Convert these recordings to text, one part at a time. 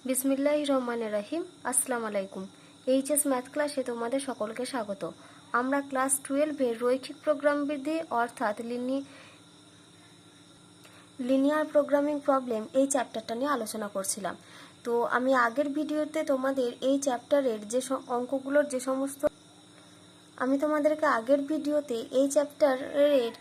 বিসমিল্লাহির রহমানির রহিম। আসসালামু আলাইকুম। এইচএস ম্যাথ ক্লাসে তোমাদের সকলকে স্বাগত। আমরা ক্লাস 12-এর রৈখিক প্রোগ্রামবিদ্যা অর্থাৎ লিনিয়ার প্রোগ্রামিং প্রবলেম এই চ্যাপ্টারটা নিয়ে আলোচনা করছিলাম। তো আমি আগের ভিডিওতে তোমাদের এই চ্যাপ্টারের অঙ্কগুলোর আমি তোমাদেরকে আগের ভিডিওতে এই চ্যাপ্টারের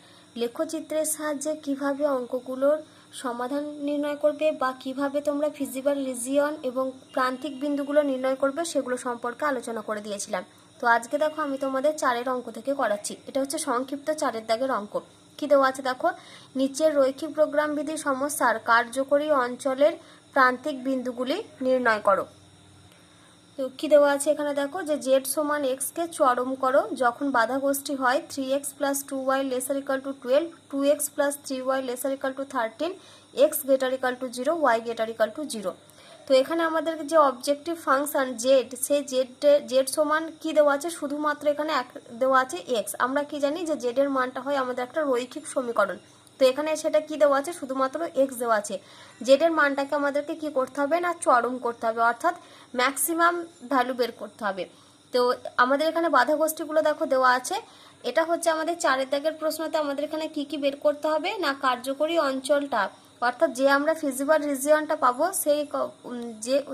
লেখচিত্রের সাহায্যে কিভাবে অঙ্কগুলোর সমাধান নির্ণয় করবে বা কিভাবে তোমরা ফিজিবল রিজিয়ন এবং প্রান্তিক বিন্দুগুলো নির্ণয় করবে সেগুলো সম্পর্কে আলোচনা করে দিয়েছিলাম। তো আজকে দেখো আমি তোমাদের 4-এর অঙ্ক থেকে করাচ্ছি। এটা হচ্ছে সংক্ষিপ্ত 4-এর দাগের অঙ্ক। কি দেওয়া আছে দেখো, নিচের রৈখিক প্রোগ্রামবিধি সমস্যার কার্যকরী অঞ্চলের প্রান্তিক বিন্দুগুলি নির্ণয় করো। তো কি দেওয়া আছে এখানে দেখো যে জেড সমান এক্সকে চরম করো যখন বাধা গোষ্ঠী হয় 3x + 2y > 12, 2x + 3y > 13, x > 0, y > 0। তো এখানে আমাদের যে অবজেক্টিভ ফাংশন জেড, সেই জেড সমান কি দেওয়া আছে, শুধুমাত্র এখানে এক দেওয়া আছে x। আমরা কি জানি যে জেড এর মানটা হয় আমাদের একটা রৈখিক সমীকরণ। তো এখানে সেটা কি দেওয়া আছে, শুধুমাত্র x দেওয়া আছে। জেড এর মানটাকে আমাদেরকে কি করতে হবে না, চরম করতে হবে, অর্থাৎ ম্যাক্সিমাম ভ্যালু বের করতে হবে। তো আমাদের এখানে বাধা গোষ্ঠীগুলো দেখো দেওয়া আছে। এটা হচ্ছে আমাদের 4-এর দাগের প্রশ্নতে আমাদের এখানে কি কি বের করতে হবে না, কার্যকরী অঞ্চলটা অর্থাৎ যে আমরা ফিজিবল রিজিয়নটা পাবো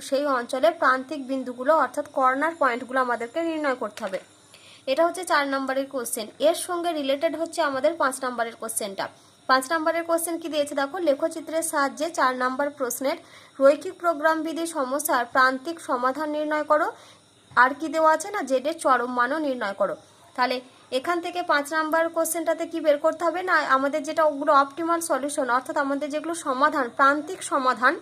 সেই অঞ্চলের প্রান্তিক বিন্দুগুলো অর্থাৎ কর্নার পয়েন্টগুলো আমাদেরকে নির্ণয় করতে হবে। এটা হচ্ছে 4 নম্বরের কোশ্চেন। এর সঙ্গে রিলেটেড হচ্ছে আমাদের 5 নম্বরের কোশ্চেনটা। 5 নম্বরের কোশ্চেন কি দিয়েছে দেখো, লেখচিত্রের সাহায্যে 4 নম্বর প্রশ্নের রৈখিক প্রোগ্রামবিধি সমস্যার প্রান্তিক সমাধান নির্ণয় করো। আর কি দেওয়া আছে না, জেড এর চরম মানও নির্ণয় করো। তাহলে এখান থেকে 5 নাম্বার কোশ্চেনটাতে কি বের করতে হবে না, আমাদের যেটা ওগুলো অপটিমাল সলিউশন অর্থাৎ আমাদের যেগুলো সমাধান, প্রান্তিক সমাধান,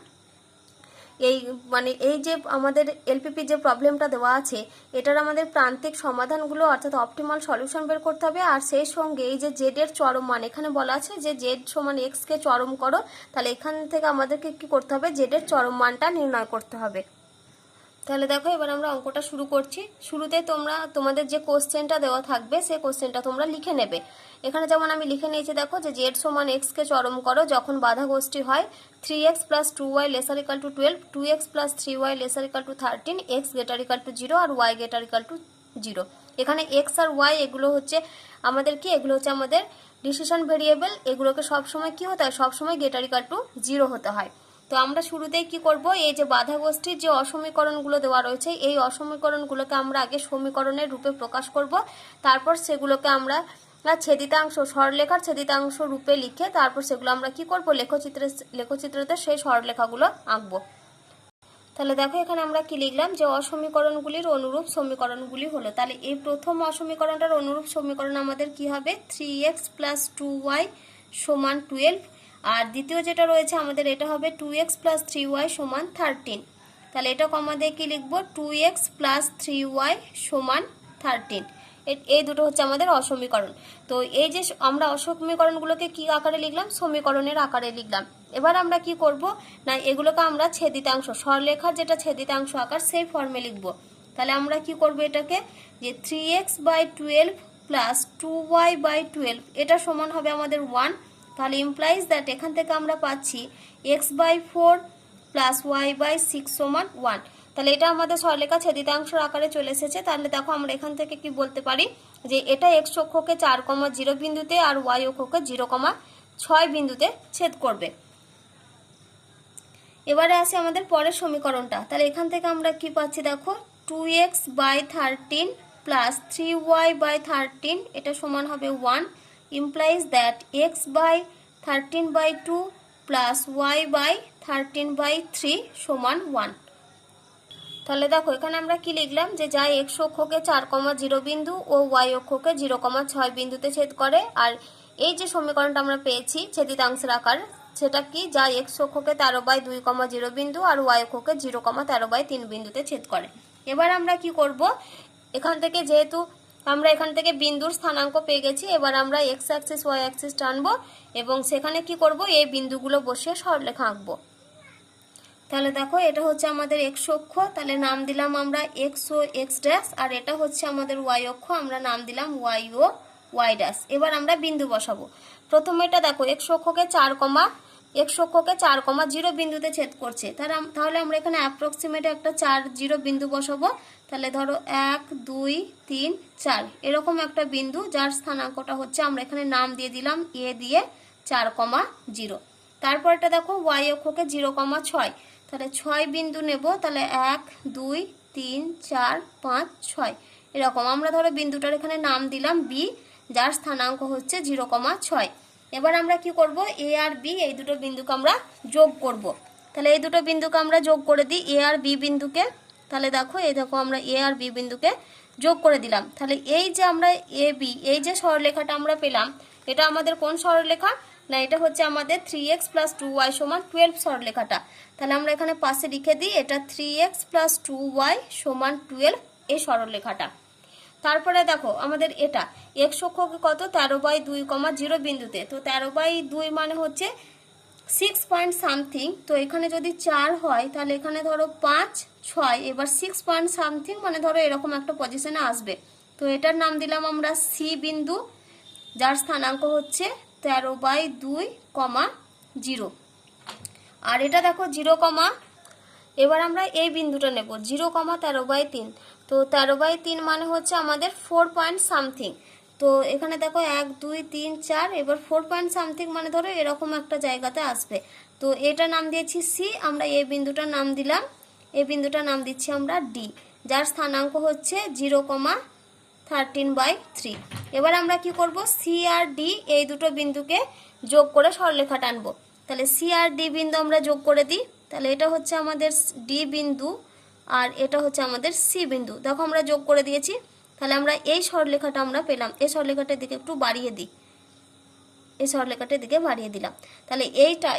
এই যে আমাদের এলপিপি যে প্রবলেমটা দেওয়া আছে এটার আমাদের প্রান্তিক সমাধানগুলো অর্থাৎ অপটিমাল সলিউশন বের করতে হবে। আর সেই সঙ্গে এই যে জেড এর চরম মান, এখানে বলা আছে যে জেড সমান এক্স কে চরম করো, তাহলে এখান থেকে আমাদেরকে কি করতে হবে, জেড এর চরম মানটা নির্ণয় করতে হবে। তাহলে দেখো এবার আমরা অঙ্কটা শুরু করছি। শুরুতে তোমাদের যে কোশ্চেনটা দেওয়া থাকবে সেই কোশ্চেনটা তোমরা লিখে নেবে। এখানে যেমন আমি লিখে নিয়েছি দেখো যে জেড সমান এক্স কে চরম করো যখন বাধা গোষ্ঠী হয় 3x + 2y > 12, 2x + 3y > 13, x > 0 আর y > 0। এখানে x আর y এগুলো হচ্ছে আমাদের ডিসিশন ভেরিয়েবল। এগুলোকে সবসময় কি হতে হয়, সবসময় > 0 হতে হয়। তো আমরা শুরুতেই কি করব, এই যে বাধা গোষ্ঠীর যে অসমীকরণগুলো দেওয়া রয়েছে এই অসমীকরণগুলোকে আমরা আগে সমীকরণের রূপে প্রকাশ করব, তারপর সেগুলোকে আমরা ছেদিতাংশ, সরলরেখার ছেদিতাংশ রূপে লিখে তারপর সেগুলো আমরা কি করব, লেখচিত্রতে সেই সরলরেখাগুলো আঁকবো। তাহলে দেখো এখানে আমরা কি লিখলাম যে অসমীকরণগুলির অনুরূপ সমীকরণগুলি হলো। তাহলে এই প্রথম অসমীকরণটার অনুরূপ সমীকরণ আমাদের কি হবে, 3x + 2y = 12। আর দ্বিতীয় যেটা রয়েছে আমাদের এটা হবে 2x + 3y = 13। তাহলে এটা কমা দিয়ে কি লিখবো, 2x + 3y = 13। এই দুটো হচ্ছে আমাদের অসমীকরণ। তো এই যে আমরা অসমীকরণগুলোকে কি আকারে লিখলাম, সমীকরণের আকারে লিখলাম। এবার আমরা কি করব না, এগুলোকে আমরা ছেদিতাংশ, সরলরেখার যেটা ছেদিতাংশ আকার সেই ফর্মে লিখব। তাহলে আমরা কি করব এটাকে, যে 3x/12 + 2y/12 এটা সমান হবে আমাদের 1। তাহলে ইমপ্লাইজ দ্যাট এখান থেকে আমরা পাচ্ছি x/4 + y/6 = 1। তাহলে এটা আমাদের সরলরেখা ছেদিতাংশের আকারে চলে এসেছে। তাহলে দেখো আমরা এখান থেকে কি বলতে পারি যে এটা x অক্ষকে 4,0 বিন্দুতে আর y অক্ষকে 0,6 বিন্দুতে ছেদ করবে। এবারে আসে আমাদের পরের সমীকরণটা। তাহলে এখান থেকে আমরা কি পাচ্ছি দেখো, 2x/13 + 3y/13 এটা সমান হবে 1। Implies that x/13/2 + y/13/3 = 1। তাহলে দেখো এখানে আমরা কি লিখলাম যে যা x অক্ষকে 4,0 বিন্দু ও y অক্ষকে 0,6 বিন্দুতে ছেদ করে। আর এই যে সমীকরণটা আমরা পেয়েছি ছেদিতাংশের আকার, সেটা কি, যা x অক্ষকে 13/2,0 বিন্দু আর y অক্ষকে 0,13/3 বিন্দুতে ছেদ করে। এবার আমরা কি করব, এখান থেকে যেহেতু আমরা এখান থেকে বিন্দুর স্থানাঙ্ক পেয়ে গেছি, এবার আমরা x অ্যাক্সিস y অ্যাক্সিস টানবো এবং সেখানে কি করব, এই বিন্দুগুলো বসিয়ে সরলরেখা আঁকবো। তাহলে দেখো এটা হচ্ছে আমাদের x অক্ষ, তাহলে নাম দিলাম আমরা x ও x ড্যাশ, আর এটা হচ্ছে আমাদের y অক্ষ, আমরা নাম দিলাম y ও y ড্যাশ। এবার আমরা বিন্দু বসাবো। প্রথমে এটা দেখো x অক্ষকে 4, এক্স অক্ষকে 4,0 বিন্দুতে ছেদ করছে। তাহলে আমরা এখানে অ্যাপ্রক্সিমেট একটা 4,0 বিন্দু বসাবো। তাহলে ধরো 1 2 3 4 এরকম একটা বিন্দু, যার স্থানাঙ্কটা হচ্ছে আমরা এখানে নাম দিয়ে দিলাম এ দিয়ে 4,0। তারপরটা দেখো ওয়াই অক্ষকে 0,6, তাহলে 6 বিন্দু নেব। তাহলে 1 2 3 4 5 6 এরকম আমরা ধরো বিন্দুটার এখানে নাম দিলাম বি, যার স্থানাঙ্ক হচ্ছে 0,6। এবার আমরা কি করব, এ আর বি এই দুটো বিন্দুকে আমরা যোগ করব। তাহলে এই দুটো বিন্দুকে আমরা যোগ করে দিই, এ আর বি বিন্দুকে। তাহলে দেখো আমরা এ আর বি বিন্দুকে যোগ করে দিলাম। তাহলে এই যে আমরা এ বি এই যে সরলরেখাটা আমরা পেলাম, এটা আমাদের কোন সরলরেখা, না এটা হচ্ছে আমাদের 3x + 2y = 12 সরলরেখাটা। তাহলে আমরা এখানে পাশে লিখে দিই এটা 3x + 2y = 12 এই সরলরেখাটা। তারপরে দেখো আমাদের এটা x অক্ষকে কত 13/2,0 বিন্দুতে, তো 13/2 মানে হচ্ছে 6 পয়েন্ট সামথিং। তো এখানে যদি 4 হয় তাহলে এখানে ধরো 5 6, এবার 6 পয়েন্ট সামথিং মানে ধরো এরকম একটা পজিশনে আসবে। তো এটার নাম দিলাম আমরা সি বিন্দু, যার স্থানাঙ্ক হচ্ছে 13/2,0। আর এটা দেখো 0, এবার আমরা এই বিন্দুটা নেব 0,13/3। তো 13/3 মানে হচ্ছে আমাদের 4 পয়েন্ট সামথিং। তো এখানে দেখো 1 2 3 4, এবার 4 পয়েন্ট সামথিং মানে ধরো এরকম একটা জায়গাতে আসবে। তো এটা নাম দিয়েছি সি, আমরা এই বিন্দুটার নাম দিলাম, এই বিন্দুটার নাম দিচ্ছি আমরা ডি, যার স্থানাঙ্ক হচ্ছে 0,13/3। এবার আমরা কি করব, সি আর ডি এই দুটো বিন্দুকে যোগ করে সরলরেখা টানবো। তাহলে সি আর ডি বিন্দু আমরা যোগ করে দিই। তাহলে এটা হচ্ছে আমাদের ডি বিন্দু আর এটা হচ্ছে আমাদের সি বিন্দু। দেখো আমরা যোগ করে দিয়েছি। তাহলে আমরা এই সরলরেখাটা আমরা পেলাম, এই সরলরেখাটার দিকে একটু বাড়িয়ে দিই, এই সরলরেখাটার দিকে বাড়িয়ে দিলাম। তাহলে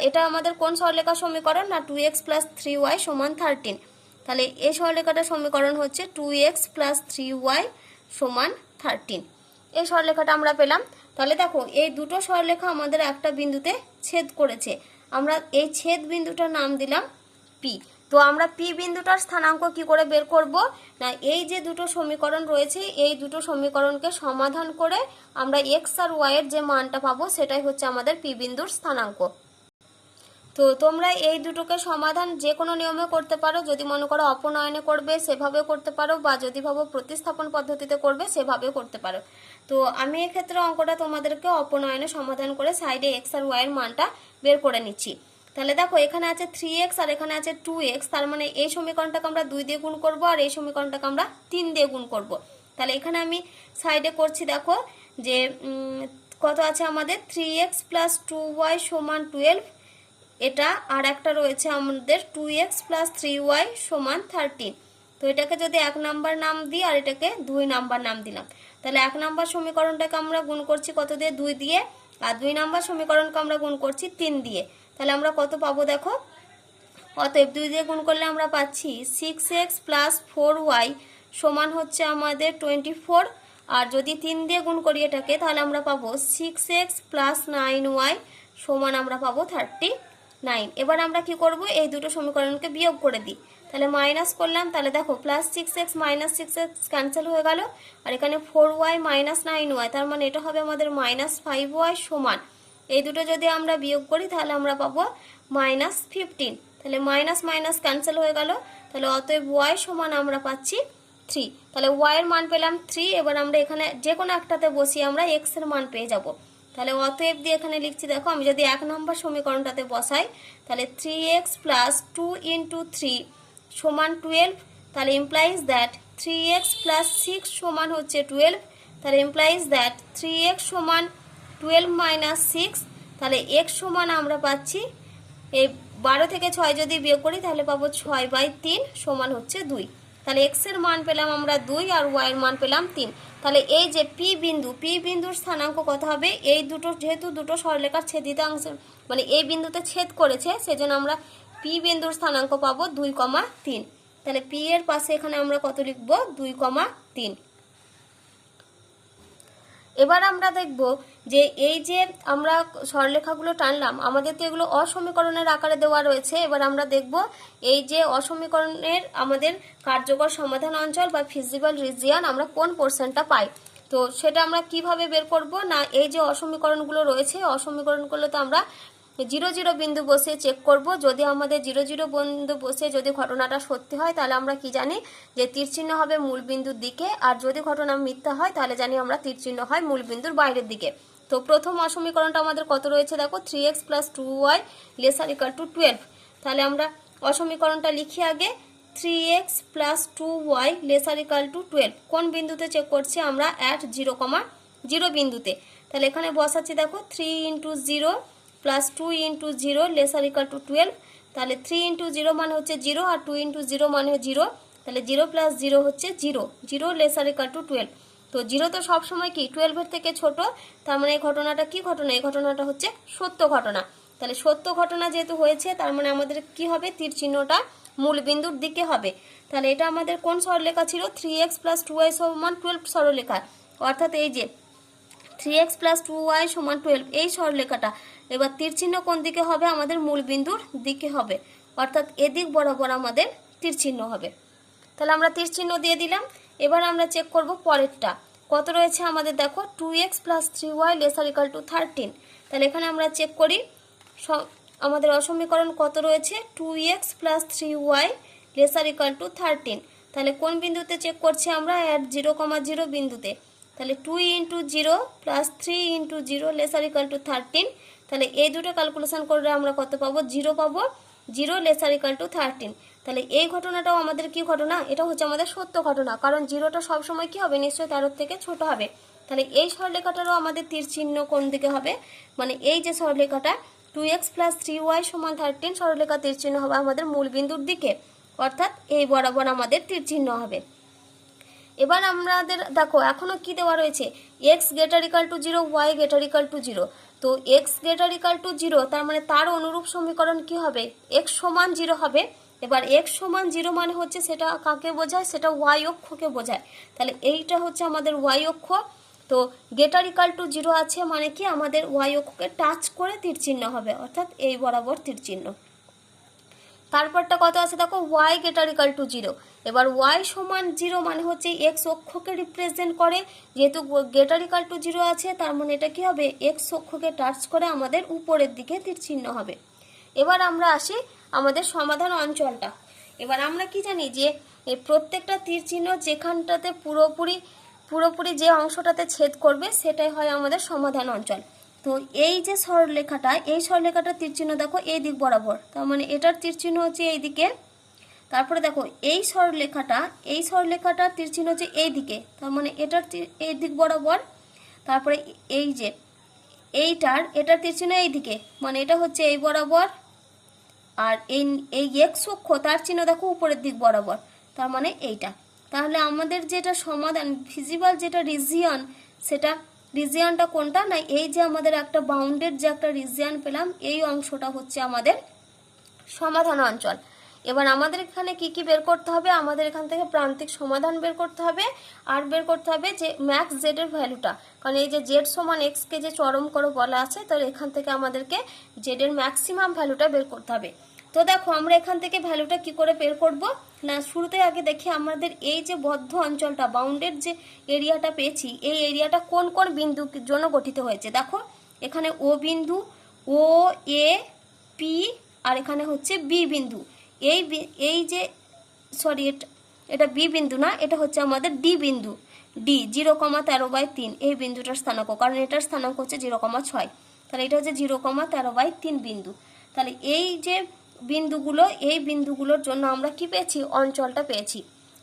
এটা আমাদের কোন সরলরেখার সমীকরণ, না 2x + 3y = 13। তাহলে এই সরলরেখাটার সমীকরণ হচ্ছে 2x + 3y = 13। এই সরলরেখাটা আমরা পেলাম। তাহলে দেখো এই দুটো সরলরেখা আমাদের একটা বিন্দুতে ছেদ করেছে, আমরা এই ছেদ বিন্দুটার নাম দিলাম পি। তো আমরা পি বিন্দুটার স্থানাঙ্ক কি করে বের করব, না এই যে দুটো সমীকরণ রয়েছে এই দুটো সমীকরণকে সমাধান করে আমরা এক্স আর ওয়াই এর যে মানটা পাবো সেটাই হচ্ছে আমাদের পি বিন্দুর স্থানাঙ্ক। তো তোমরা এই দুটোকে সমাধান যে কোনো নিয়মে করতে পারো, যদি মনে করো অপনয়নে করবে সেভাবেও করতে পারো, বা যদি ভাবো প্রতিস্থাপন পদ্ধতিতে করবে সেভাবেও করতে পারো। তো আমি এক্ষেত্রে অঙ্কটা তোমাদেরকে অপনয়নে সমাধান করে সাইডে এক্স আর ওয়াই এর মানটা বের করে নিচ্ছি। তাহলে দেখো এখানে আছে 3x আর এখানে আছে 2x, তার মানে এই সমীকরণটাকে আমরা 2 দিয়ে গুণ করব আর এই সমীকরণটাকে আমরা 3 দিয়ে গুণ করব। তাহলে এখানে আমি সাইডে করছি, দেখো যে কত আছে আমাদের 3x + 2y = 12, এটা আর একটা রয়েছে আমাদের 2x + 3y = 13। তো এটাকে যদি 1 নাম্বার নাম দিই আর এটাকে 2 নাম্বার নাম দিলাম, তাহলে 1 নাম্বার সমীকরণটাকে আমরা গুণ করছি কত দিয়ে, 2 দিয়ে, আর 2 নাম্বার সমীকরণকে আমরা গুণ করছি 3 দিয়ে। তাহলে আমরা কত পাবো দেখো, অতএব 2 দিয়ে গুণ করলে আমরা পাচ্ছি 6x + 4y = হচ্ছে আমাদের 24, আর যদি 3 দিয়ে গুণ করি এটাকে তাহলে আমরা পাবো 6x + 9y = আমরা পাবো 39। এবার আমরা কি করব, এই দুটো সমীকরণকে বিয়োগ করে দিই। তাহলে মাইনাস করলাম, তাহলে দেখো +6x - 6x ক্যান্সেল হয়ে গেল, আর এখানে 4y - 9y, তার মানে এটা হবে আমাদের -5y সমান, এই দুটো যদি আমরা বিয়োগ করি তাহলে আমরা পাবো -15। তাহলে মাইনাস মাইনাস ক্যান্সেল হয়ে গেল, তাহলে অতএব y সমান আমরা পাচ্ছি 3। তাহলে y এর মান পেলাম 3। এবার আমরা এখানে যে কোনো একটাতে বসিয়ে আমরা x এর মান পেয়ে যাব। তাহলে অতএব দিয়ে এখানে লিখছি, দেখো আমি যদি 1 নম্বর সমীকরণটাতে বসাই তাহলে 3x + 2 × 3 = 12, তাহলে ইমপ্লাইজ দ্যাট 3x + 6 = হচ্ছে 12, তাহলে ইমপ্লাইজ দ্যাট 3x = 12 - 6, তাহলে x সমান আমরা পাচ্ছি এই 12 থেকে 6 যদি বিয়োগ করি তাহলে পাবো 6/3 = হচ্ছে 2। তাহলে x এর মান পেলাম আমরা 2 আর y এর মান পেলাম 3। তাহলে এই যে পি বিন্দুর স্থানাঙ্ক কত হবে, এই দুটো যেহেতু দুটো সরলরেখার ছেদিতাংশ মানে এই বিন্দুতে ছেদ করেছে সেজন্য আমরা পি বিন্দুর স্থানাঙ্ক পাবো 2,3। তাহলে পি এর পাশে এখানে আমরা কত লিখবো, 2,3। এবার আমরা দেখব যে এই যে আমরা সরলরেখাগুলো টানলাম আমাদের তো এগুলো অসমীকরণের আকারে দেওয়া রয়েছে। এবার আমরা দেখব এই যে অসমীকরণের আমাদের কার্যকর সমাধান অঞ্চল বা ফিজিবল রিজিয়ন আমরা কোন পোর্শনটা পাই। তো সেটা আমরা কিভাবে বের করব, না এই যে অসমীকরণগুলো রয়েছে অসমীকরণগুলোতে আমরা জিরো জিরো বিন্দু বসে চেক করব। যদি আমাদের জিরো জিরো বিন্দু বসে যদি ঘটনাটা সত্যি হয় তাহলে আমরা কি জানি যে তীর চিহ্ন হবে মূল বিন্দুর দিকে, আর যদি ঘটনা মিথ্যা হয় তাহলে জানি আমরা তীর চিহ্ন হয় মূল বিন্দুর বাইরের দিকে। তো প্রথম অসমীকরণটা আমাদের কত রয়েছে দেখো, 3x + 2y ≤ 12। তাহলে আমরা অসমীকরণটা লিখি আগে, 3x + 2y ≤ 12 কোন বিন্দুতে চেক করছি আমরা, অ্যাট 0, 0 বিন্দুতে। তাহলে এখানে বসাচ্ছি দেখো, 3 × 0 + 2 × 0 ≤ 12। তাহলে 3 × 0 মানে হচ্ছে 0 আর 2 × 0 মানে 0। তাহলে 0 + 0 হচ্ছে 0, 0 ≤ 12। তো 0 তো সবসময় কি 12-এর থেকে ছোট, তার মানে এই ঘটনাটা কি ঘটনা, এই ঘটনাটা হচ্ছে সত্য ঘটনা। তাহলে সত্য ঘটনা যেহেতু হয়েছে তার মানে আমাদের কি হবে, তীর চিহ্নটা মূল বিন্দুর দিকে হবে। তাহলে এটা আমাদের কোন সরলরেখা ছিল, 3x + 2y = 12 সরলরেখা। অর্থাৎ এই যে 3x + 2y = 12 এই সরলরেখাটা এবার তীর চিহ্ন কোন দিকে হবে, আমাদের মূল বিন্দুর দিকে হবে, অর্থাৎ এদিক বরাবর আমাদের তীর চিহ্ন হবে। তাহলে আমরা তীর চিহ্ন দিয়ে দিলাম। এবার আমরা চেক করব পরেরটা কত রয়েছে আমাদের, দেখো 2x + 3y ≤ 13। তাহলে এখানে আমরা চেক করি আমাদের অসমীকরণ কত রয়েছে, 2x + 3y ≤ 13। তাহলে কোন বিন্দুতে চেক করছি আমরা, অ্যাট 0, 0 বিন্দুতে। তাহলে 2 × 0 + 3 × 0 ≤ 13। তাহলে এই দুটো ক্যালকুলেশন করলে আমরা কত পাবো, 0 পাবো, 0 ≤ 13। তাহলে এই ঘটনাটাও আমাদের কি ঘটনা, এটা হচ্ছে আমাদের সত্য ঘটনা, কারণ 0টা সবসময় কি হবে, নিশ্চয়ই 13 থেকে ছোট হবে। তাহলে এই সরলরেখাটারও আমাদের তীর চিহ্ন কোন দিকে হবে, মানে এই যে সরলরেখাটা 2x + 3y = 13 সরলরেখা তীর চিহ্ন হবে আমাদের মূল বিন্দুর দিকে, অর্থাৎ এই বরাবর আমাদের তীর চিহ্ন হবে। এবার আমাদের দেখো এখনো কি দেওয়া রয়েছে, x > 0 y > 0। তো x > 0 তার মানে তার অনুরূপ সমীকরণ কি হবে, x = 0 হবে। এবার x = 0 মানে হচ্ছে সেটা কাকে বোঝায়, সেটা y অক্ষকে বোঝায়। তাহলে এইটা হচ্ছে আমাদের y অক্ষ। তো > 0 আছে মানে কি আমাদের y অক্ষকে টাচ করে তীর চিহ্ন হবে, অর্থাৎ এই বরাবর তীর চিহ্ন। তারপরটা কত আছে দেখো, y > 0। এবার y = 0 মানে হচ্ছে x অক্ষকে রিপ্রেজেন্ট করে, যেহেতু > 0 আছে তার মানে এটা কি হবে, x অক্ষকে টাচ করে আমাদের উপরের দিকে তীর চিহ্ন হবে। এবার আমরা আসি আমাদের সমাধান অঞ্চলটা। এবার আমরা কি জানি যে প্রত্যেকটা তীর চিহ্ন যেখানটাতে পুরোপুরি যে অংশটাতে ছেদ করবে সেটাই হয় আমাদের সমাধান অঞ্চল। তো এই যে সরলরেখাটা, এই সরলরেখাটার তীর চিহ্ন দেখো এই দিক বরাবর, তার মানে এটার তীর চিহ্ন হচ্ছে এই দিকে। তারপরে দেখো এই সরলরেখাটার তীর চিহ্ন হচ্ছে এই দিকে, তার মানে এটার এই দিক বরাবর। তারপরে এই যে এটার তীর চিহ্ন এই দিকে, মানে এটা হচ্ছে এই বরাবর। আর এই এক্স অক্ষ তার চিহ্ন দেখো উপরের দিক বরাবর, তার মানে এইটা। তাহলে আমাদের যেটা সমাধান ভিজিবল যেটা রিজিয়ন, সেটা রিজিয়নটা কোনটা না, এই যে আমাদের একটা বাউন্ডেড যে একটা রিজিয়ন পেলাম, এই অংশটা হচ্ছে আমাদের সমাধান অঞ্চল। এবার আমাদের এখানে কি কি বের করতে হবে, আমাদের এখান থেকে প্রান্তিক সমাধান বের করতে হবে, আর বের করতে হবে যে ম্যাক্স জেড এর ভ্যালুটা, কারণ এই যে জেড = x কে যে চরম করো বলা আছে, তাহলে এখান থেকে আমাদেরকে জেড এর ম্যাক্সিমাম ভ্যালুটা বের করতে হবে। তো দেখো আমরা এখান থেকে ভ্যালুটা কি করে বের করব না, শুরুতে আগে দেখি আমাদের এই যে বদ্ধ অঞ্চলটা বাউন্ডেড যে এরিয়াটা পেয়েছি, এই এরিয়াটা কোন কোন বিন্দুর জন্য গঠিত হয়েছে। দেখো এখানে ও বিন্দু, ও, এ, পি, আর এখানে হচ্ছে বি বিন্দু। এই যে সরি এটা বি বিন্দু না, এটা হচ্ছে আমাদের ডি বিন্দু, ডি 0,13/3 এই বিন্দুটার স্থানাঙ্ক, কারণ এটার স্থানাঙ্ক হচ্ছে 0,6। তাহলে এটা হচ্ছে 0,13/3 বিন্দু। তাহলে এই যে বিন্দুগুলো, এই বিন্দুগুলোর জন্য আমরা কি পেয়েছি, অঞ্চলটা পেয়েছি।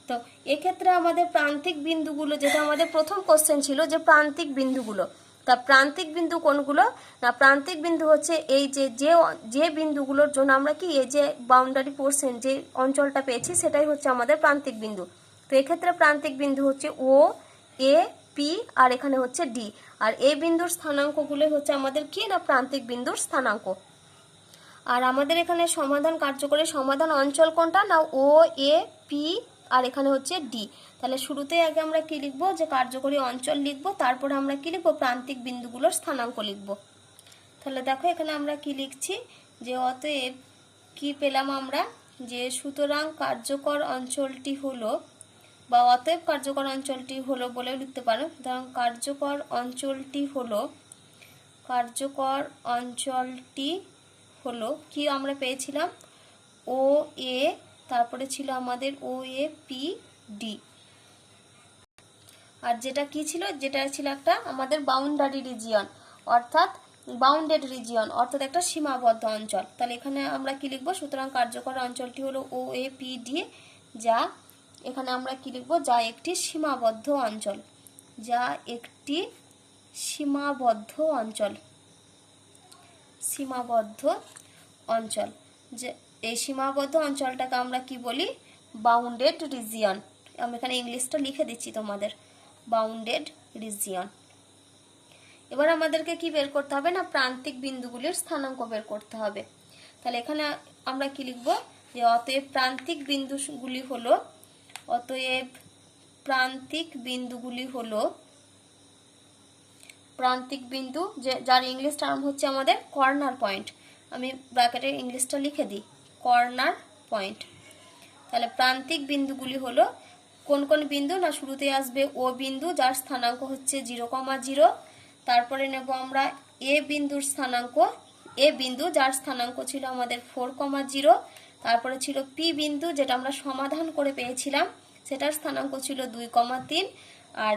তো এক্ষেত্রে আমাদের প্রান্তিক বিন্দুগুলো, যেটা আমাদের প্রথম কোশ্চেন ছিল যে প্রান্তিক বিন্দুগুলো, তা প্রান্তিক বিন্দু কোনগুলো না, প্রান্তিক বিন্দু হচ্ছে এই যে বিন্দুগুলোর জন্য আমরা কি এই যে বাউন্ডারি পোর্শন যে অঞ্চলটা পেয়েছি সেটাই হচ্ছে আমাদের প্রান্তিক বিন্দু। তো এক্ষেত্রে প্রান্তিক বিন্দু হচ্ছে ও, এ, পি, আর এখানে হচ্ছে ডি। আর এই বিন্দুর স্থানাঙ্কগুলো হচ্ছে আমাদের কি না, প্রান্তিক বিন্দুর স্থানাঙ্ক। আর আমাদের এখানে সমাধান কার্যকরী সমাধান অঞ্চল কোনটা না, ও, এ, পি, আর এখানে হচ্ছে ডি। তাহলে শুরুতেই আগে আমরা কি লিখব, যে কার্যকরী অঞ্চল লিখব, তারপরে আমরা কি লিখব, প্রান্তিক বিন্দুগুলোর স্থানাঙ্ক লিখব। তাহলে দেখো এখানে আমরা কি লিখছি, যে অতএব কি পেলাম আমরা, যে সুতরাং কার্যকর অঞ্চলটি হলো, বা অতএব কার্যকর অঞ্চলটি হলো বলেও লিখতে পারো। সুতরাং কার্যকর অঞ্চলটি হলো কি আমরা পেয়েছিলাম ও এ, তারপরে ছিল আমাদের ও এ পি ডি, আর যেটা কি ছিল, যেটা ছিল একটা আমাদের বাউন্ডারি রিজিয়ন অর্থাৎ বাউন্ডেড রিজিয়ন অর্থাৎ একটা সীমাবদ্ধ অঞ্চল। তাহলে এখানে আমরা কি লিখবো, সুতরাং কার্যকর অঞ্চলটি হলো ও এ পি ডি, যা এখানে আমরা কি লিখবো, যা একটি সীমাবদ্ধ অঞ্চল, যা একটি সীমাবদ্ধ অঞ্চল, সীমাবদ্ধ অঞ্চল। যে এই সীমাবদ্ধ অঞ্চলটাকে আমরা কি বলি, বাউন্ডেড রিজিয়ন। আমি এখানে ইংলিশটা লিখে দিচ্ছি তোমাদের, বাউন্ডেড রিজিয়ন। এবার আমাদেরকে কি বের করতে হবে না, প্রান্তিক বিন্দুগুলির স্থানাঙ্ক বের করতে হবে। তাহলে এখানে আমরা কি লিখব, যে অতএব প্রান্তিক বিন্দুগুলি হলো, অতএব প্রান্তিক বিন্দুগুলি হলো, প্রান্তিক বিন্দু যে যার ইংলিশ টার্ম হচ্ছে আমাদের কর্নার পয়েন্ট। আমি ব্র্যাকেটে ইংলিশটা লিখে দিই, কর্নার পয়েন্ট। তাহলে প্রান্তিক বিন্দুগুলি হলো কোন কোন বিন্দু না, শুরুতে আসবে ও বিন্দু যার স্থানাঙ্ক হচ্ছে 0,0, তারপরে নেব আমরা এ বিন্দুর স্থানাঙ্ক, এ বিন্দু যার স্থানাঙ্ক ছিল আমাদের 4,0, তারপরে ছিল পি বিন্দু যেটা আমরা সমাধান করে পেয়েছিলাম, সেটার স্থানাঙ্ক ছিল 2,3, আর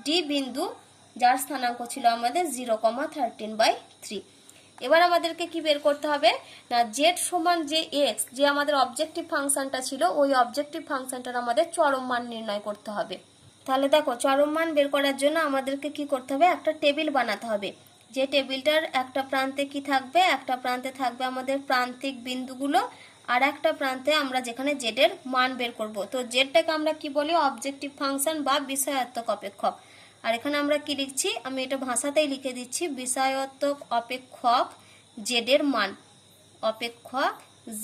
ডি বিন্দু যার স্থানাঙ্ক ছিল আমাদের 0,13/3। এবার আমাদেরকে কি বের করতে হবে না, জেড সমান যে এক্স, যে আমাদের অবজেক্টিভ ফাংশনটা ছিল, ওই অবজেক্টিভ ফাংশনটার আমাদের চরম মান নির্ণয় করতে হবে। তাহলে দেখো, চরম মান বের করার জন্য আমাদেরকে কি করতে হবে, একটা টেবিল বানাতে হবে। যে টেবিলটার একটা প্রান্তে কি থাকবে, একটা প্রান্তে থাকবে আমাদের প্রান্তিক বিন্দুগুলো, আর একটা প্রান্তে আমরা যেখানে জেড এর মান বের করব। তো জেডটাকে আমরা কি বলি, অবজেক্টিভ ফাংশন বা বিষয়াত্মক অপেক্ষক। আর এখানে আমরা কি লিখছি, আমি এটা ভাষাতেই লিখে দিচ্ছি, বিষয়াত্মক অপেক্ষক জেড এর মান, অপেক্ষক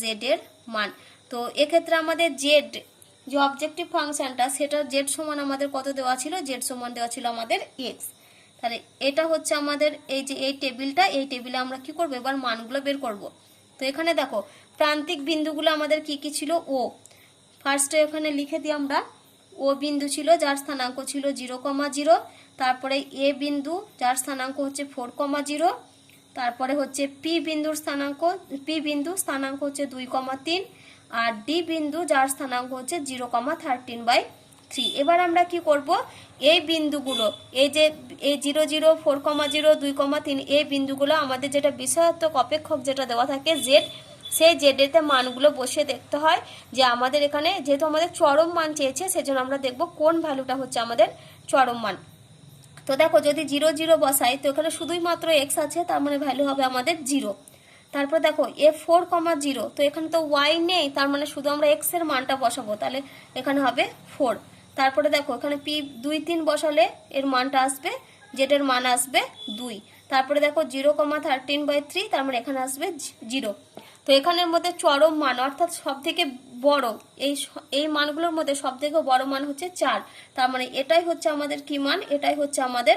জেড এর মান। তো এক্ষেত্রে আমাদের জেড যে অবজেক্টিভ ফাংশনটা, সেটা জেড সমান আমাদের কত দেওয়া ছিল, জেড সমান দেওয়া ছিল আমাদের এক্স। তাহলে এটা হচ্ছে আমাদের এই যে এই টেবিলটা, এই টেবিলে আমরা কি করব, এবার মানগুলো বের করব। তো এখানে দেখো প্রান্তিক বিন্দুগুলো আমাদের কি কি ছিল, ও ফার্স্টে এখানে লিখে দিই আমরা, ও বিন্দু ছিল যার স্থানাঙ্ক ছিল 0,0, তারপরে এ বিন্দু যার স্থানাঙ্ক হচ্ছে 4,0, তারপরে হচ্ছে পি বিন্দুর স্থানাঙ্ক, পি বিন্দু স্থানাঙ্ক হচ্ছে 2,3, আর ডি বিন্দু যার স্থানাঙ্ক হচ্ছে 0,13/3। এবার আমরা কি করব, এই বিন্দুগুলো, এই যে এই 0,0, 4,0, 2,3, এই বিন্দুগুলো আমাদের যেটা বিষয়াত্মক অপেক্ষক যেটা দেওয়া থাকে জেড, সেই জেডেতে মানগুলো বসিয়ে দেখতে হয় যে আমাদের এখানে যেহেতু আমাদের চরম মান চেয়েছে, সেজন্য আমরা দেখব কোন ভ্যালুটা হচ্ছে আমাদের চরম মান। তো দেখো যদি 0,0 বসাই, তো এখানে শুধুই মাত্র এক্স আছে, তার মানে ভ্যালু হবে আমাদের 0। তারপর দেখো এ 4,0, তো এখানে তো ওয়াই নেই, তার মানে শুধু আমরা এক্স এর মানটা বসাবো, তাহলে এখানে হবে 4। তারপরে দেখো এখানে পি 2,3 বসালে এর মানটা আসবে, জেড এর মান আসবে 2। তারপরে দেখো 0,13/3, তার মানে এখানে আসবে 0। তো এখানের মধ্যে চরম মান অর্থাৎ সব থেকে বড়, এই মানগুলোর মধ্যে সব থেকে বড় মান হচ্ছে 4, তার মানে এটাই হচ্ছে আমাদের কি মান, এটাই হচ্ছে আমাদের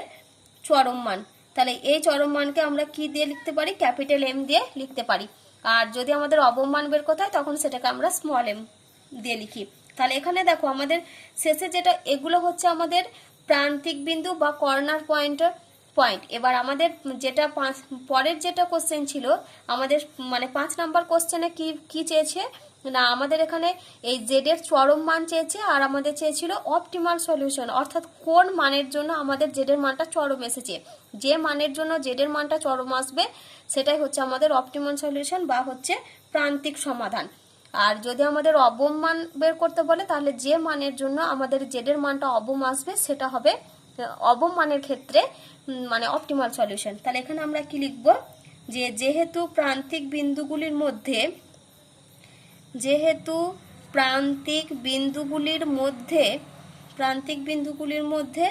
চরম মান। তাহলে এই চরম মানকে আমরা কি দিয়ে লিখতে পারি, ক্যাপিটাল এম দিয়ে লিখতে পারি। আর যদি আমাদের অবম মান বের করতে হয়, তখন সেটাকে আমরা স্মল এম দিয়ে লিখি। তাহলে এখানে দেখো আমাদের শেষে যেটা, এগুলো হচ্ছে আমাদের প্রান্তিক বিন্দু বা কর্নার পয়েন্ট। এবার আমাদের যেটা পরের যেটা কোশ্চেন ছিল আমাদের, মানে 5 নাম্বার কোশ্চেনে কি চেয়েছে না, আমাদের এখানে এই জেড এর চরম মান চেয়েছে, আর আমাদের চেয়েছিল অপটিমাল সলিউশন, অর্থাৎ কোন মানের জন্য আমাদের জেড এর মানটা চরম এসেছে। যে মানের জন্য জেড এর মানটা চরম আসবে সেটাই হচ্ছে আমাদের অপটিমাল সলিউশন বা হচ্ছে প্রান্তিক সমাধান। আর যদি আমাদের অবম মান বের করতে বলে, তাহলে যে মানের জন্য আমাদের জেড এর মানটা অবম আসবে সেটা হবে অবম মানের ক্ষেত্রে মানে অপটিমাল সলিউশন। তাহলে এখানে আমরা কি লিখব, যে যেহেতু প্রান্তিক বিন্দুগুলির মধ্যে, যেহেতু প্রান্তিক বিন্দুগুলির মধ্যে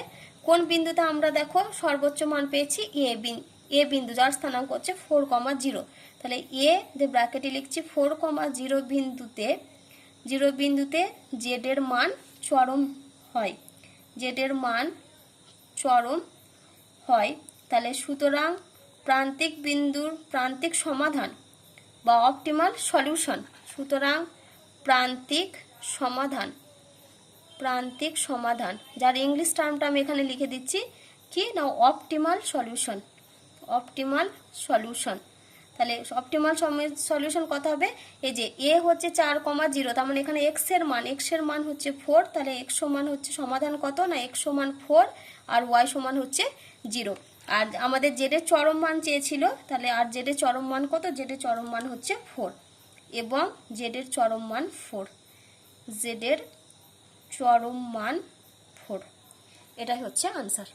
কোন বিন্দুতে আমরা দেখো সর্বোচ্চ মান পেয়েছি, এ বিন্দু যার স্থানাঙ্ক হচ্ছে 4,0। তাহলে এ যে ব্র্যাকেটে লিখছি 4,0 বিন্দুতে জেড এর মান চরম হয়, জেড এর মান চরম হয়। তাহলে সুতরাং প্রান্তিক বিন্দুর প্রান্তিক সমাধান বা অপটিমাল সলিউশন, সুতরাং প্রান্তিক সমাধান যার ইংলিশ টার্মটা আমি এখানে লিখে দিচ্ছি কি না, অপটিমাল সলিউশন। তাহলে অপটিমাল সলিউশন কত হবে, এই যে এ হচ্ছে 4,0, তার মানে এখানে এক্স এর মান হচ্ছে 4, তাহলে এক্স সমান হচ্ছে সমাধান কত না এক্স সমান 4 আর ওয়াই সমান হচ্ছে 0। আর আমাদের জেড এর চরম মান চেয়েছিল, তাহলে আর জেড এর চরম মান কত, জেড এর চরম মান হচ্ছে 4 এবং জেড এর চরম মান 4, জেড এর চরম মান 4, এটাই হচ্ছে আনসার।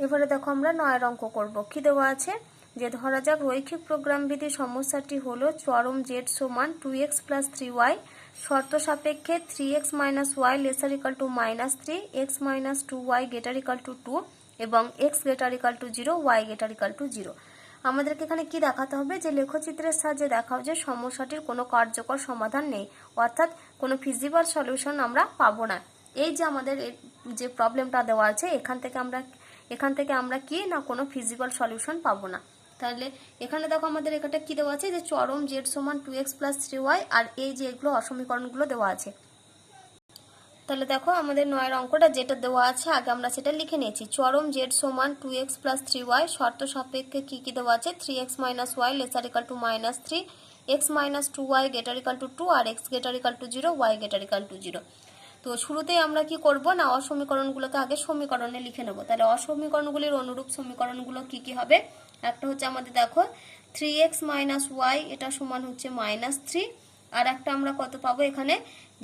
এবারে দেখো আমরা 9 অঙ্ক করব। কি দেওয়া আছে, যে ধরা যাক রৈখিক প্রোগ্রাম বিধি সমস্যাটি হলো চরম জেড সমান 2x + 3y, শর্ত সাপেক্ষে 3x - y lesser equal to -3, x - 2y greater equal to 2 এবং x greater equal to 0, y greater equal to 0। আমাদেরকে এখানে কি দেখাতে হবে, যে লেখচিত্রের সাহায্যে দেখাও যে সমস্যাটির কোনো কার্যকর সমাধান নেই, অর্থাৎ কোনো ফিজিবল সলিউশন আমরা পাবো না। এই যে আমাদের যে প্রবলেমটা দেওয়া আছে এখান থেকে আমরা কি না কোনো ফিজিবল সলিউশন পাবো না। তাহলে এখানে দেখো আমাদের এটা কি দেওয়া আছে, যে চরম জেড সমান 2x + 3y, আর এই যে এগুলো অসমীকরণগুলো দেওয়া আছে। তাহলে দেখো আমাদের 9 অঙ্কটা যেটা দেওয়া আছে আগে আমরা সেটা লিখে নিয়েছি। চরম জেড সমান 2x + 3y, শর্ত সাপেক্ষে কি দেওয়া আছে, 3x - y lesser equal to -3, x - 2y greater equal to 2 আর x greater equal to 0, y greater equal to 0। তো শুরুতেই আমরা কি করব না অসমীকরণগুলোকে আগে সমীকরণে লিখে নেব। তাহলে অসমীকরণগুলির অনুরূপ সমীকরণগুলো কি হবে, একটা হচ্ছে আমাদের দেখো 3x - y এটা সমান হচ্ছে -3, আর একটা আমরা কত পাবো এখানে,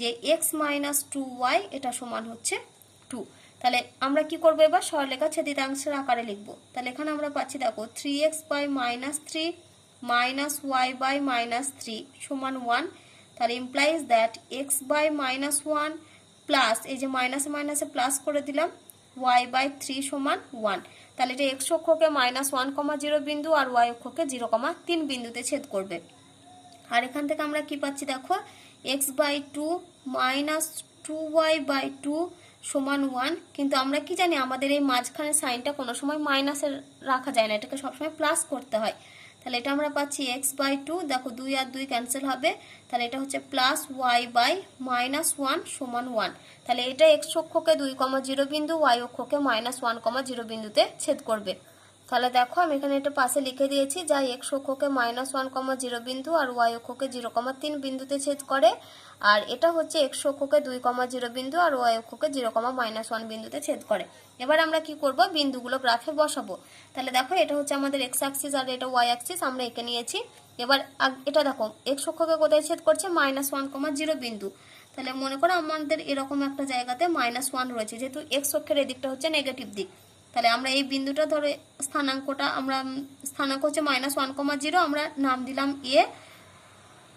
যে x - 2y এটা সমান হচ্ছে 2। তাহলে আমরা কি করব, এবার সরলরেখা ছেদিতাংশের আকারে লিখব। তাহলে এখানে আমরা পাচ্ছি দেখো 3x / -3 - y / -3 সমান 1। তাহলে ইমপ্লাইজ দ্যাট x / -1 প্লাস এই যে মাইনাসে মাইনাসে প্লাস করে দিলাম y/3 সমান 1। তাহলে এটা x অক্ষকে -1,0 বিন্দু আর y অক্ষকে 0,3 বিন্দুতে ছেদ করবে। আর এখান থেকে আমরা কি পাচ্ছি দেখো, x/2 - 2y/2 সমান 1। কিন্তু আমরা কি জানি, আমাদের এই মাঝখানে সাইনটা কোনো সময় মাইনাসে রাখা যায় না, এটাকে সবসময় প্লাস করতে হয়। তাহলে এটা আমরা পাচ্ছি x/2, দেখো 2 আর 2 ক্যান্সেল হবে, তাহলে এটা হচ্ছে প্লাস y/-1 সমান 1। তাহলে এটা x অক্ষকে 2,0 বিন্দু, y অক্ষকে -1,0 বিন্দুতে ছেদ করবে। তাহলে দেখো আমি এখানে এটা পাশে লিখে দিয়েছি, যা x অক্ষকে -1,0 বিন্দু আর y অক্ষকে 0,3 বিন্দুতে ছেদ করে, আর এটা হচ্ছে x অক্ষকে 2,0 বিন্দু আর y অক্ষকে 0,-1 বিন্দুতে ছেদ করে। এবার আমরা কি করব, বিন্দুগুলো গ্রাফে বসাবো। তাহলে দেখো এটা হচ্ছে আমাদের x অ্যাক্সিস আর এটা y অ্যাক্সিস আমরা এঁকে নিয়েছি। এবার এটা দেখো x অক্ষকে কোথায় ছেদ করছে, -1,0 বিন্দু। তাহলে মনে করো আমাদের এরকম একটা জায়গাতে -1 রয়েছে, যেহেতু x অক্ষের এদিকটা হচ্ছে নেগেটিভ দিক। তাহলে আমরা এই বিন্দুটা ধরে স্থানাঙ্ক হচ্ছে -1,0, আমরা নাম দিলাম a,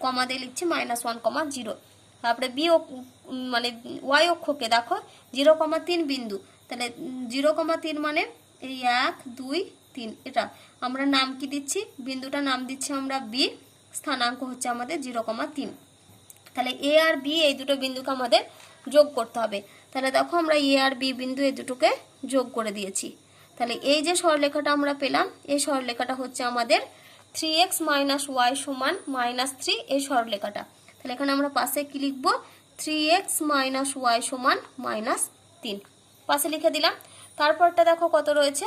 কমা দিয়ে লিখছি -1,0। তারপরে বি মানে y অক্ষকে দেখো 0,3 বিন্দু, তাহলে 0,3 মানে এই 1 2 3, এটা আমরা নাম কি দিচ্ছি, বিন্দুটা নাম দিচ্ছি আমরা বি, স্থানাঙ্ক হচ্ছে আমাদের 0,3। তাহলে এ আর বি এই দুটো বিন্দুকে আমাদের যোগ করতে হবে। তাহলে দেখো আমরা এ আর বি বিন্দু এই দুটোকে যোগ করে দিয়েছি। তাহলে এই যে সরলরেখাটা আমরা পেলাম, এই সরলরেখাটা হচ্ছে আমাদের 3x - y সমান -3, এই সরলরেখাটা। তাহলে এখানে আমরা পাশে কি লিখবো, 3x - y সমান -3 পাশে লিখে দিলাম। তারপরটা দেখো কত রয়েছে,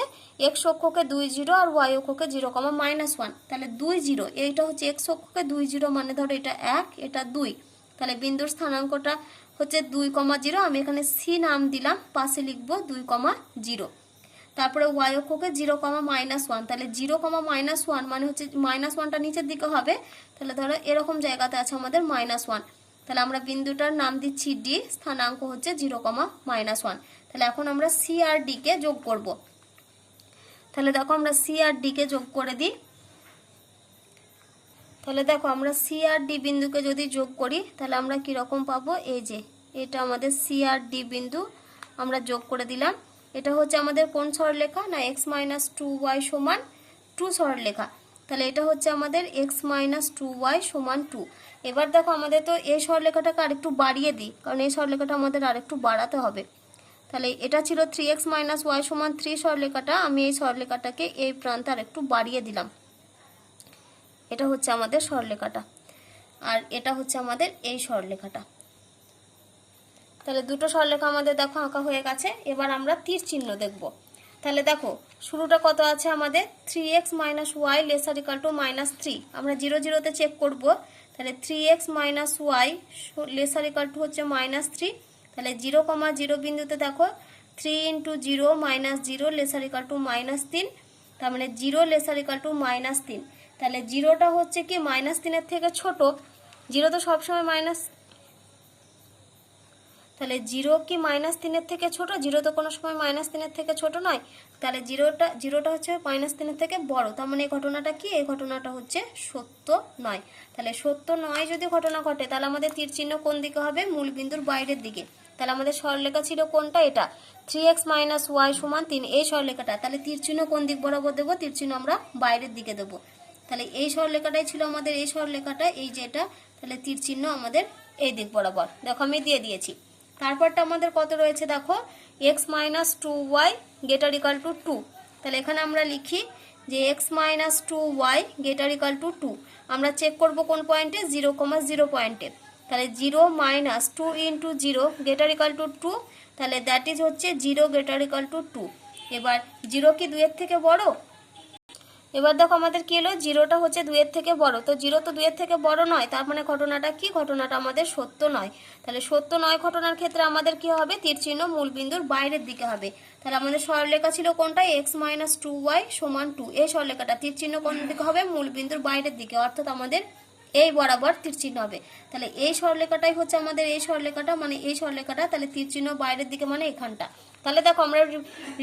x অক্ষকে 20 আর y অক্ষকে 0,-1। তাহলে 20 এইটা হচ্ছে x অক্ষকে 20 মানে ধরো এটা 1 এটা 2, তাহলে বিন্দুর স্থানাঙ্কটা হচ্ছে 2,0, আমি এখানে c নাম দিলাম, পাশে লিখবো 2,0। তারপরে y অক্ষকে 0,-1, তাহলে 0,-1 মানে হচ্ছে -1টা নিচের দিকে হবে, তাহলে ধরো এরকম জায়গাতে আছে আমাদের -1, তাহলে আমরা বিন্দুটার নাম দিচ্ছি d, স্থানাঙ্ক হচ্ছে 0,-1। তাহলে এখন আমরা c আর d কে যোগ করব। তাহলে দেখো আমরা c আর d কে যোগ করে দিই। তাহলে দেখো আমরা c আর d বিন্দুকে যদি যোগ করি তাহলে আমরা কি রকম পাবো, এই যে এটা আমাদের c আর d বিন্দু আমরা যোগ করে দিলাম। এটা হচ্ছে আমাদের কোন সরলরেখা না x - 2y সমান 2 সরলরেখা। তাহলে এটা হচ্ছে আমাদের x - 2y সমান 2। এবার দেখো আমাদের তো এই সরলরেখাটাকে আরেকটু বাড়িয়ে দিই, কারণ এই সরলরেখাটা আমাদের আরেকটু বাড়াতে হবে। তাহলে এটা ছিল 3x - y সমান 3 সরলরেখাটা, আমি এই সরলরেখাটাকে এই প্রান্তে আরেকটু বাড়িয়ে দিলাম। এটা হচ্ছে আমাদের সরলরেখাটা, আর এটা হচ্ছে আমাদের এই সরলরেখাটা। তাহলে দুটো সরলরেখা আমাদের দেখো আঁকা হয়ে গেছে। এবার আমরা তীর চিহ্ন দেখব। তাহলে দেখো শুরুটা কত আছে আমাদের 3x minus y lesser equal to -3। আমরা 0 0-তে চেক করব। তাহলে 3x minus y lesser equal to হচ্ছে -3। তাহলে 0, 0 বিন্দুতে দেখো 3 × 0 -0 লেসার ইকাল টু -3। তার মানে 0 লেসার ইকাল টু -3। তাহলে 0টা হচ্ছে কি -3-এর থেকে ছোট। 0 তো সবসময় মাইনাস, তাহলে 0 কি -3-এর থেকে ছোট? 0 তো কোনো সময় -3-এর থেকে ছোট নয়। তাহলে 0টা হচ্ছে -3-এর থেকে বড়। তার মানে এই ঘটনাটা কি? এই ঘটনাটা হচ্ছে সত্য নয়। তাহলে সত্য নয় যদি ঘটনা ঘটে তাহলে আমাদের তীর চিহ্ন কোন দিকে হবে? মূল বিন্দুর বাইরের দিকে। তাহলে আমাদের সরলরেখা ছিল কোনটা? এটা 3x মাইনাস ওয়াই সমান 3, এই সরলরেখাটা। তাহলে তীর চিহ্ন কোন দিক বরাবর দেবো? তীর চিহ্ন আমরা বাইরের দিকে দেবো। তাহলে এই সরলরেখাটাই ছিল আমাদের এই সরলরেখাটা, এই যেটা। তাহলে তীর চিহ্ন আমাদের এই দিক বরাবর। দেখো আমি দিয়ে দিয়েছি। তারপরটা আমাদের কত রয়েছে দেখো, x minus 2y greater equal to 2। তাহলে এখানে আমরা লিখি যে x minus 2y greater equal to 2। আমরা চেক করব কোন পয়েন্টে? 0, 0 পয়েন্টে। তাহলে 0 মাইনাস 2 × 0 গ্রেটার ইকাল টু 2। তাহলে দ্যাট ইজ হচ্ছে 0 গ্রেটার ইকাল টু 2। এবার 0 কি 2-এর থেকে বড়? এবার দেখো আমাদের কি হলো, 0টা হচ্ছে 2-এর থেকে বড়। তো 0 তো 2-এর থেকে বড় নয়, তার মানে ঘটনাটা কি? ঘটনাটা আমাদের সত্য নয়। তাহলে সত্য নয় ঘটনার ক্ষেত্রে আমাদের কি হবে? তীর চিহ্ন মূল বিন্দুর বাইরের দিকে হবে। তাহলে আমাদের সরলরেখা ছিল কোনটা? x মাইনাস 2y সমান 2। এই সরলরেখাটা তীর চিহ্ন কোন দিকে হবে? মূল বিন্দুর বাইরের দিকে, অর্থাৎ আমাদের এই বরাবর তীর চিহ্ন হবে। তাহলে এই সরলরেখাটাই হচ্ছে আমাদের এই সরলরেখাটা, মানে এই সরলরেখাটা। তাহলে তীর চিহ্ন বাইরের দিকে মানে এখানটা। তাহলে দেখো আমরা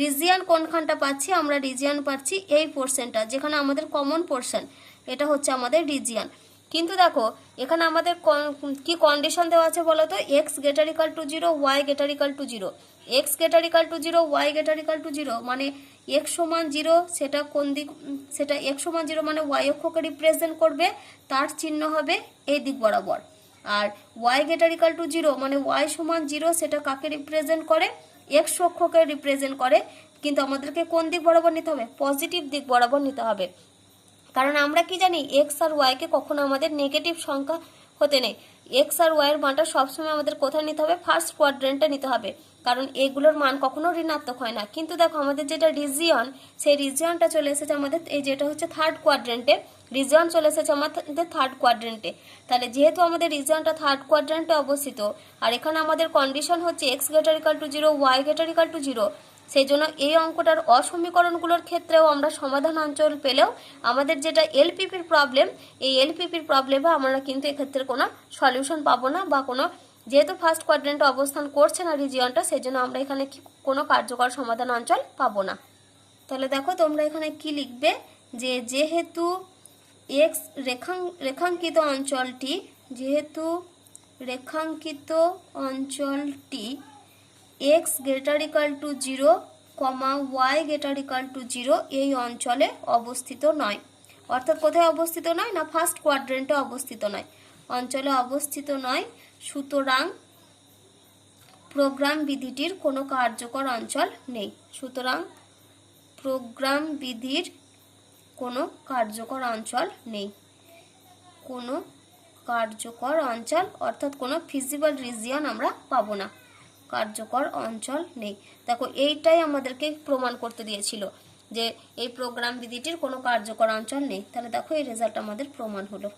রিজিয়ান কোনখানটা পাচ্ছি? আমরা রিজিয়ান পাচ্ছি এই পোর্শনটা, যেখানে আমাদের কমন পোর্শন। এটা হচ্ছে আমাদের রিজিয়ান। কিন্তু দেখো এখানে আমাদের কি কন্ডিশন দেওয়া আছে বলো তো? x greater equal to 0, y greater equal to 0। x greater equal to 0, y greater equal to 0 মানে x সমান 0, সেটা কোন দিক? সেটা x সমান 0 মানে y অক্ষকে রিপ্রেজেন্ট করবে, তার চিহ্ন হবে এই দিক বরাবর। আর y গ্রেটার ইকাল টু 0 মানে y সমান 0, সেটা কাকে রিপ্রেজেন্ট করে? x অক্ষকে রিপ্রেজেন্ট করে। কিন্তু আমাদেরকে কোন দিক বরাবর নিতে হবে? পজিটিভ দিক বরাবর নিতে হবে। কারণ আমরা কি জানি, এক্স আর ওয়াইকে কখনো আমাদের নেগেটিভ সংখ্যা হতে নেই। এক্স আর ওয়াইয়ের মানটা সবসময় আমাদের কোথায় নিতে হবে? ফার্স্ট কোয়াড্রেন্টে নিতে হবে, কারণ এগুলোর মান কখনো ঋণাত্মক হয় না। কিন্তু দেখো আমাদের যেটা রিজিয়ন, সেই রিজিয়নটা চলে এসেছে আমাদের এই যেটা হচ্ছে থার্ড কোয়াড্রেন্টে। রিজিয়ন চলে এসেছে আমাদের থার্ড কোয়াড্রেন্টে। তাহলে যেহেতু আমাদের রিজিয়নটা থার্ড কোয়াড্রেন্টে অবস্থিত, আর এখানে আমাদের কন্ডিশন হচ্ছে x greater equal to 0, y greater equal to 0, সেই জন্য এই অঙ্কটার অসমীকরণগুলোর ক্ষেত্রেও আমরা সমাধান অঞ্চল পেলেও আমাদের যেটা এলপিপির প্রবলেম, এই এলপিপির প্রবলেমে আমরা কিন্তু এক্ষেত্রে কোনো সলিউশন পাবো না, বা কোনো, যেহেতু ফার্স্ট কোয়াড্রেন্টে অবস্থান করছে না রিজিয়নটা, সেই জন্য আমরা এখানে কোনো কার্যকর সমাধান অঞ্চল পাবো না। তাহলে দেখো তোমরা এখানে কি লিখবে, যে যেহেতু এক্স রেখাঙ্কিত অঞ্চলটি, যেহেতু রেখাঙ্কিত অঞ্চলটি x greater equal to 0, y greater equal to 0 এই অঞ্চলে অবস্থিত নয়। অর্থাৎ কোথায় অবস্থিত নয়? না ফার্স্ট কোয়াড্রেন্টে অবস্থিত নয়, অঞ্চলে অবস্থিত নয়। সুতরাং প্রোগ্রাম বিধিটির কোনো কার্যকর অঞ্চল নেই। সুতরাং প্রোগ্রাম বিধির কোনো কার্যকর অঞ্চল নেই। কোনো কার্যকর অঞ্চল অর্থাৎ কোনো ফিজিবল রিজিয়ন আমরা পাবো না, কার্যকর অঞ্চল নেই। দেখো এইটাই আমাদেরকে প্রমাণ করতে দিয়েছিল যে এই প্রোগ্রাম বিধিটির কোনো কার্যকর অঞ্চল নেই। তাহলে দেখো এই রেজাল্ট আমাদের প্রমাণ হলো।